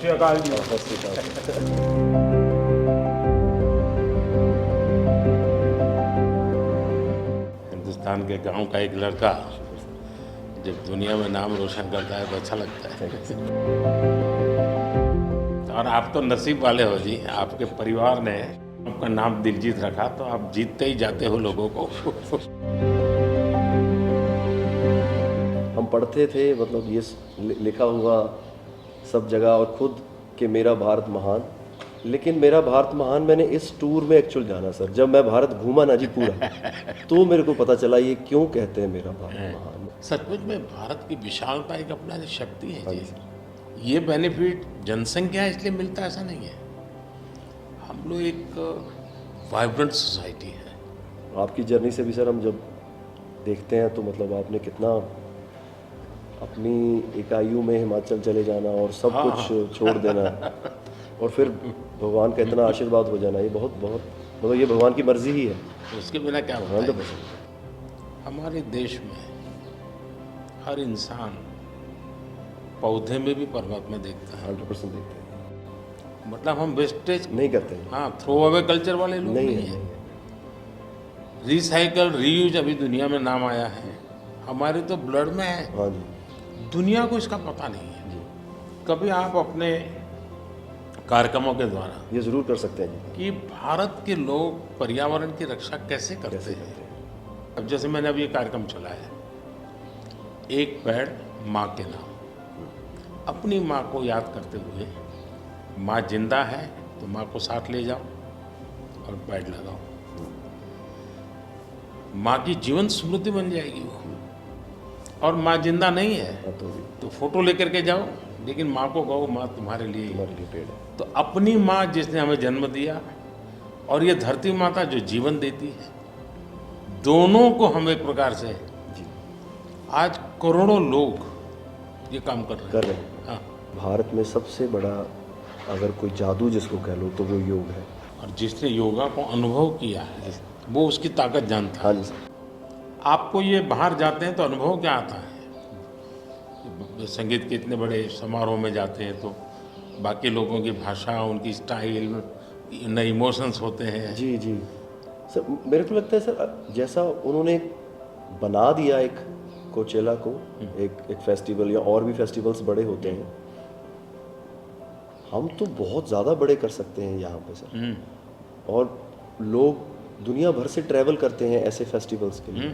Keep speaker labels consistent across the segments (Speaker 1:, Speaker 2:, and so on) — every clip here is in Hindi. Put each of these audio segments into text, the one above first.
Speaker 1: श्री अकाल जी।
Speaker 2: सत श्री अकाल।
Speaker 3: हिंदुस्तान के गांव का एक लड़का जब दुनिया में नाम रोशन करता है तो अच्छा लगता है। और आप तो नसीब वाले हो जी, आपके परिवार ने आपका नाम दिलजीत रखा तो आप जीतते ही जाते हो लोगों को।
Speaker 2: हम पढ़ते थे, मतलब ये लिखा हुआ सब जगह और खुद कि मेरा भारत महान, लेकिन मेरा भारत महान मैंने इस टूर में एक्चुअल जाना सर। जब मैं भारत घूमा ना जी पूरा, तो मेरे को पता चला ये क्यों कहते हैं मेरा भारत महान।
Speaker 3: सचमुच में भारत की विशालता एक अपना शक्ति है जी। ये बेनिफिट जनसंख्या इसलिए मिलता है ऐसा नहीं है, हम लोग एक वाइब्रेंट सोसाइटी है।
Speaker 2: आपकी जर्नी से भी सर हम जब देखते हैं तो मतलब आपने कितना अपनी एक आयु में हिमाचल चले जाना और सब कुछ छोड़ देना और फिर भगवान का इतना आशीर्वाद हो जाना, ये बहुत बहुत मतलब ये भगवान की मर्जी ही है।
Speaker 3: उसके बिना क्या होता है। हमारे देश में हर इंसान पौधे में भी परमात्मा देखता है।
Speaker 2: 100% देखते हैं,
Speaker 3: मतलब हम वेस्टेज
Speaker 2: नहीं करते हैं।
Speaker 3: हाँ, थ्रो अवे कल्चर वाले लोग नहीं है। रिसाइकल रीयूज अभी दुनिया में नाम आया है, हमारे तो ब्लड में है।
Speaker 2: हाँ जी।
Speaker 3: दुनिया को इसका पता नहीं है जी। कभी आप अपने कार्यक्रमों के द्वारा
Speaker 2: ये जरूर कर सकते हैं जी
Speaker 3: कि भारत के लोग पर्यावरण की रक्षा कैसे करते हैं। अब जैसे मैंने अभी ये कार्यक्रम चलाया, एक पेड़ माँ के नाम, अपनी माँ को याद करते हुए, माँ जिंदा है तो माँ को साथ ले जाओ और पेड़ लगाओ, माँ की जीवन स्मृति बन जाएगी वो। और माँ जिंदा नहीं है तो फोटो लेकर के जाओ, लेकिन माँ को कहो माँ तुम्हारे लिए
Speaker 2: पेड़ है।
Speaker 3: तो अपनी माँ जिसने हमें जन्म दिया और ये धरती माता जो जीवन देती है, दोनों को हम एक प्रकार से आज करोड़ों लोग ये काम कर रहे हैं। हाँ।
Speaker 2: भारत में सबसे बड़ा अगर कोई जादू जिसको कह लो तो वो योग है।
Speaker 3: और जिसने योगा को अनुभव किया है वो उसकी ताकत जानता है।
Speaker 2: हाँ जी।
Speaker 3: आपको ये बाहर जाते हैं तो अनुभव क्या आता है, संगीत के इतने बड़े समारोह में जाते हैं तो बाकी लोगों की भाषा, उनकी स्टाइल, नए इमोशंस होते हैं।
Speaker 2: जी जी सर, मेरे को लगता है सर जैसा उन्होंने बना दिया एक कोचेला को एक फेस्टिवल या और भी फेस्टिवल्स बड़े होते हैं, हम तो बहुत ज़्यादा बड़े कर सकते हैं यहाँ पे सर। और लोग दुनिया भर से ट्रैवल करते हैं ऐसे फेस्टिवल्स के लिए।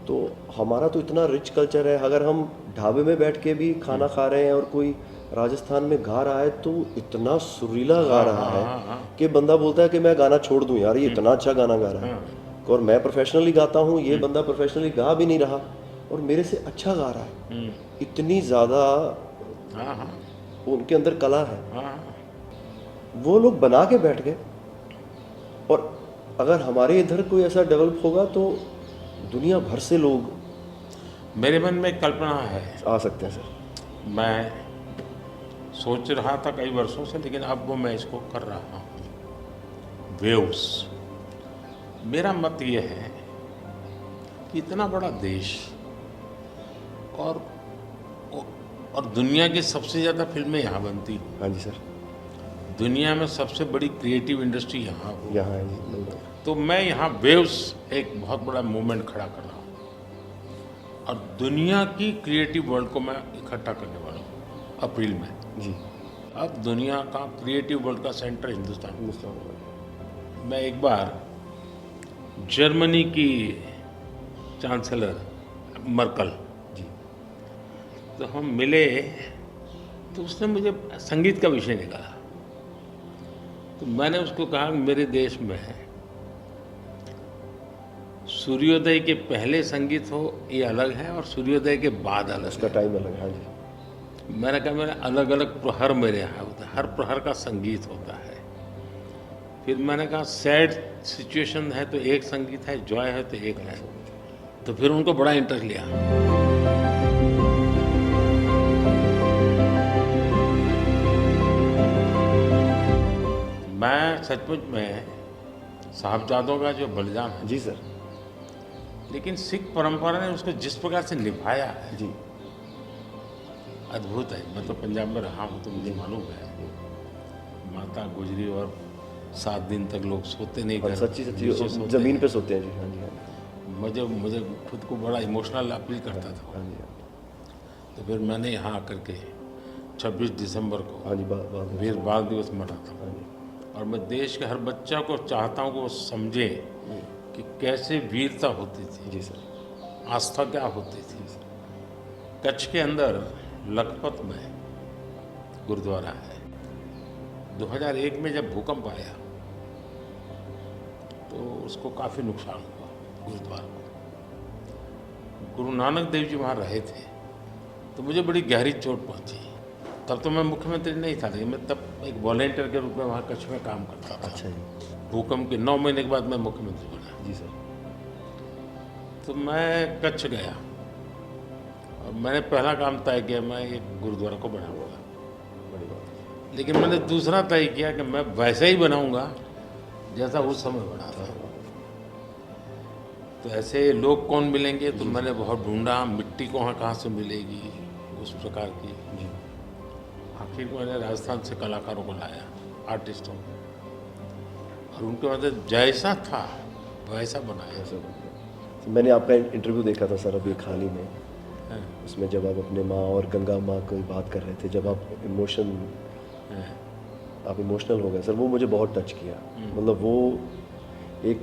Speaker 2: तो हमारा तो इतना रिच कल्चर है, अगर हम ढाबे में बैठ के भी खाना खा रहे हैं और कोई राजस्थान में गा रहा है तो इतना सुरीला गा रहा है कि बंदा बोलता है कि मैं गाना छोड़ दूं यार, ये इतना अच्छा गाना गा रहा है। और मैं प्रोफेशनली गाता हूँ, ये बंदा प्रोफेशनली गा भी नहीं रहा और मेरे से अच्छा गा रहा है। इतनी ज़्यादा उनके अंदर कला है। वो लोग बना के बैठ गए, और अगर हमारे इधर कोई ऐसा डेवलप होगा तो दुनिया भर से लोग,
Speaker 3: मेरे मन में एक कल्पना है,
Speaker 2: आ सकते हैं सर।
Speaker 3: मैं सोच रहा था कई वर्षों से, लेकिन अब वो मैं इसको कर रहा हूँ। वेव्स, मेरा मत ये है कि इतना बड़ा देश और दुनिया की सबसे ज़्यादा फिल्में यहाँ बनती हैं।
Speaker 2: हाँ जी सर।
Speaker 3: दुनिया में सबसे बड़ी क्रिएटिव इंडस्ट्री यहाँ
Speaker 2: है जी।
Speaker 3: तो मैं यहाँ वेव्स एक बहुत बड़ा मूवमेंट खड़ा कर रहा हूँ और दुनिया की क्रिएटिव वर्ल्ड को मैं इकट्ठा करने वाला हूँ अप्रैल में
Speaker 2: जी।
Speaker 3: अब दुनिया का क्रिएटिव वर्ल्ड का सेंटर हिंदुस्तान। मैं एक बार जर्मनी की चांसलर मर्कल जी, तो हम मिले तो उसने मुझे संगीत का विषय निकाला। तो मैंने उसको कहा कि मेरे देश में सूर्योदय के पहले संगीत हो ये अलग है और सूर्योदय के बाद अलग,
Speaker 2: उसका टाइम अलग है। हाँ जी।
Speaker 3: मैंने कहा मेरे अलग अलग प्रहर मेरे यहाँ होता है, हर प्रहर का संगीत होता है। फिर मैंने कहा सैड सिचुएशन है तो एक संगीत है, जॉय है तो एक है। तो फिर उनको बड़ा इंटरेस्ट लिया। मैं सचमुच में साहबजादों का जो बलिदान है
Speaker 2: जी सर,
Speaker 3: लेकिन सिख परंपरा ने उसको जिस प्रकार से निभाया है
Speaker 2: जी,
Speaker 3: अद्भुत है। मैं तो पंजाब में रहा हूँ तो मुझे मालूम है, माता गुजरी और 7 दिन तक लोग सोते नहीं
Speaker 2: और
Speaker 3: घर,
Speaker 2: सच्ची
Speaker 3: नीचे
Speaker 2: सच्ची
Speaker 3: सोते
Speaker 2: ज़मीन
Speaker 3: हैं।
Speaker 2: पे सोते हैं जी। हाँ जी, हाँ जी,
Speaker 3: मुझे खुद को बड़ा इमोशनल अपील करता था।
Speaker 2: हाँ जी, हाँ जी,
Speaker 3: तो फिर मैंने यहाँ आकर के 26 दिसंबर को
Speaker 2: हाँ जी, बाद में।
Speaker 3: वीर बाल दिवस मना था।
Speaker 2: हाँ जी,
Speaker 3: और मैं देश के हर बच्चा को चाहता हूँ कि वो समझे कि कैसे वीरता होती थी,
Speaker 2: जी सर,
Speaker 3: आस्था क्या होती थी।
Speaker 2: जी सर।
Speaker 3: कच्छ के अंदर लखपत में गुरुद्वारा है। 2001 में जब भूकंप आया तो उसको काफ़ी नुकसान हुआ गुरुद्वारा को। गुरु नानक देव जी वहाँ रहे थे तो मुझे बड़ी गहरी चोट पहुँची। तब तो मैं मुख्यमंत्री नहीं था, लेकिन मैं तब एक वॉलेंटियर के रूप में वहाँ कच्छ में काम करता था।
Speaker 2: अच्छा जी,
Speaker 3: भूकंप के 9 महीने के बाद मैं मुख्यमंत्री बना।
Speaker 2: जी सर।
Speaker 3: तो मैं कच्छ गया और मैंने पहला काम तय किया, मैं एक गुरुद्वारा को बनाऊंगा।
Speaker 2: बड़ी बात है।
Speaker 3: लेकिन मैंने दूसरा तय किया कि मैं वैसे ही बनाऊंगा जैसा उस समय बना था। तो ऐसे लोग कौन मिलेंगे, तो मैंने बहुत ढूंढा मिट्टी कहाँ से मिलेगी उस प्रकार की।
Speaker 2: जी,
Speaker 3: आखिर को मैंने राजस्थान से कलाकारों को लाया, आर्टिस्टों को, और उनके बाद जैसा था वैसा बनाया।
Speaker 2: ऐसा बन गया। तो मैंने आपका इंटरव्यू देखा था सर अभी हाल ही में,
Speaker 3: हाँ,
Speaker 2: उसमें जब आप अपने माँ और गंगा माँ की बात कर रहे थे, जब आप
Speaker 3: हाँ,
Speaker 2: इमोशनल हो गए सर, वो मुझे बहुत टच किया। मतलब वो एक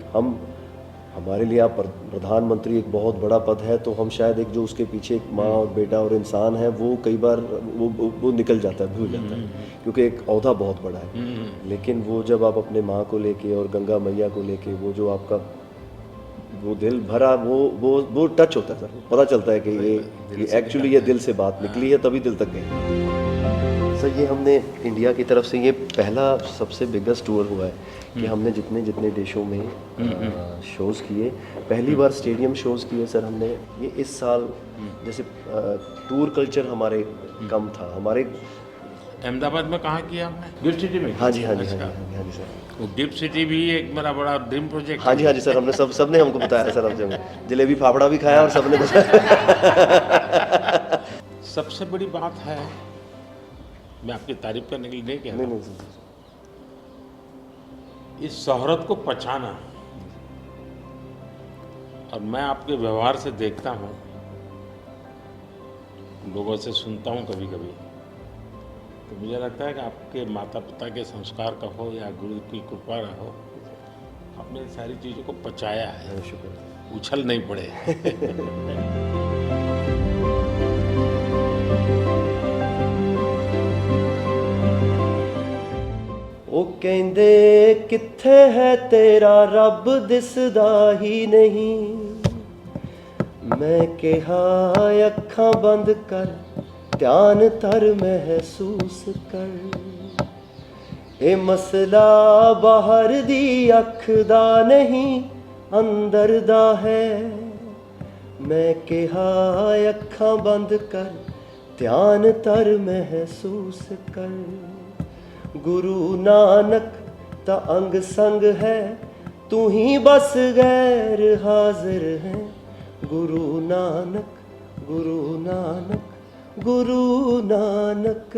Speaker 2: हमारे लिए आप प्रधानमंत्री एक बहुत बड़ा पद है, तो हम शायद एक जो उसके पीछे एक माँ और बेटा और इंसान है, वो कई बार वो निकल जाता है, भूल जाता है, क्योंकि एक ओहदा बहुत बड़ा है। लेकिन वो जब आप अपने माँ को लेके और गंगा मैया को लेके, वो जो आपका वो दिल भरा, वो टच होता है सर, पता चलता है कि ये एक्चुअली ये दिल से बात निकली है, तभी दिल तक गई। सर ये हमने इंडिया की तरफ से ये पहला सबसे बिगेस्ट टूर हुआ है कि हमने जितने जितने देशों में शोज़ किए, पहली बार स्टेडियम शोज़ किए सर हमने। ये इस साल जैसे टूर कल्चर हमारे कम था हमारे।
Speaker 3: अहमदाबाद में कहाँ किया आपने? गिफ्ट सिटी में?
Speaker 2: हाँ जी, हाँ जी, हाँ
Speaker 3: अच्छा।
Speaker 2: जी, हाँ जी सर।
Speaker 3: वो गिफ्ट सिटी भी एक मेरा बड़ा ड्रीम प्रोजेक्ट
Speaker 2: हाँ जी, हाँ जी सर, हमने सबने हमको बताया सर, हमसे जलेबी फाफड़ा भी खाया और सबने बताया।
Speaker 3: सबसे बड़ी बात है, मैं आपकी तारीफ करने के लिए नहीं कह रहा
Speaker 2: नहीं
Speaker 3: हूँ,
Speaker 2: नहीं सर,
Speaker 3: इस शोहरत को पहचाना। और मैं आपके व्यवहार से देखता हूँ, लोगों से सुनता हूँ कभी कभी, तो मुझे लगता है कि आपके माता पिता के संस्कार का हो या गुरु की कृपा का हो, आपने सारी चीज़ों को पचाया है,
Speaker 2: शुक्र।
Speaker 3: उछल नहीं पड़े।
Speaker 2: ਉਹ ਕਹਿੰਦੇ ਕਿੱਥੇ ਹੈ ਤੇਰਾ ਰੱਬ ਦਿਸਦਾ ਹੀ ਨਹੀਂ, ਮੈਂ ਕਿਹਾ ਅੱਖਾਂ ਬੰਦ ਕਰ ਧਿਆਨ ਧਰ ਮਹਿਸੂਸ ਕਰ, ਇਹ ਮਸਲਾ ਬਾਹਰ ਦੀ ਅੱਖ ਦਾ ਨਹੀਂ ਅੰਦਰ ਦਾ ਹੈ, ਮੈਂ ਕਿਹਾ ਅੱਖਾਂ ਬੰਦ ਕਰ ਧਿਆਨ ਧਰ ਮਹਿਸੂਸ ਕਰ, गुरु नानक ता अंग संग है, तू ही बस गैर हाजिर है, गुरु नानक गुरु नानक गुरु नानक।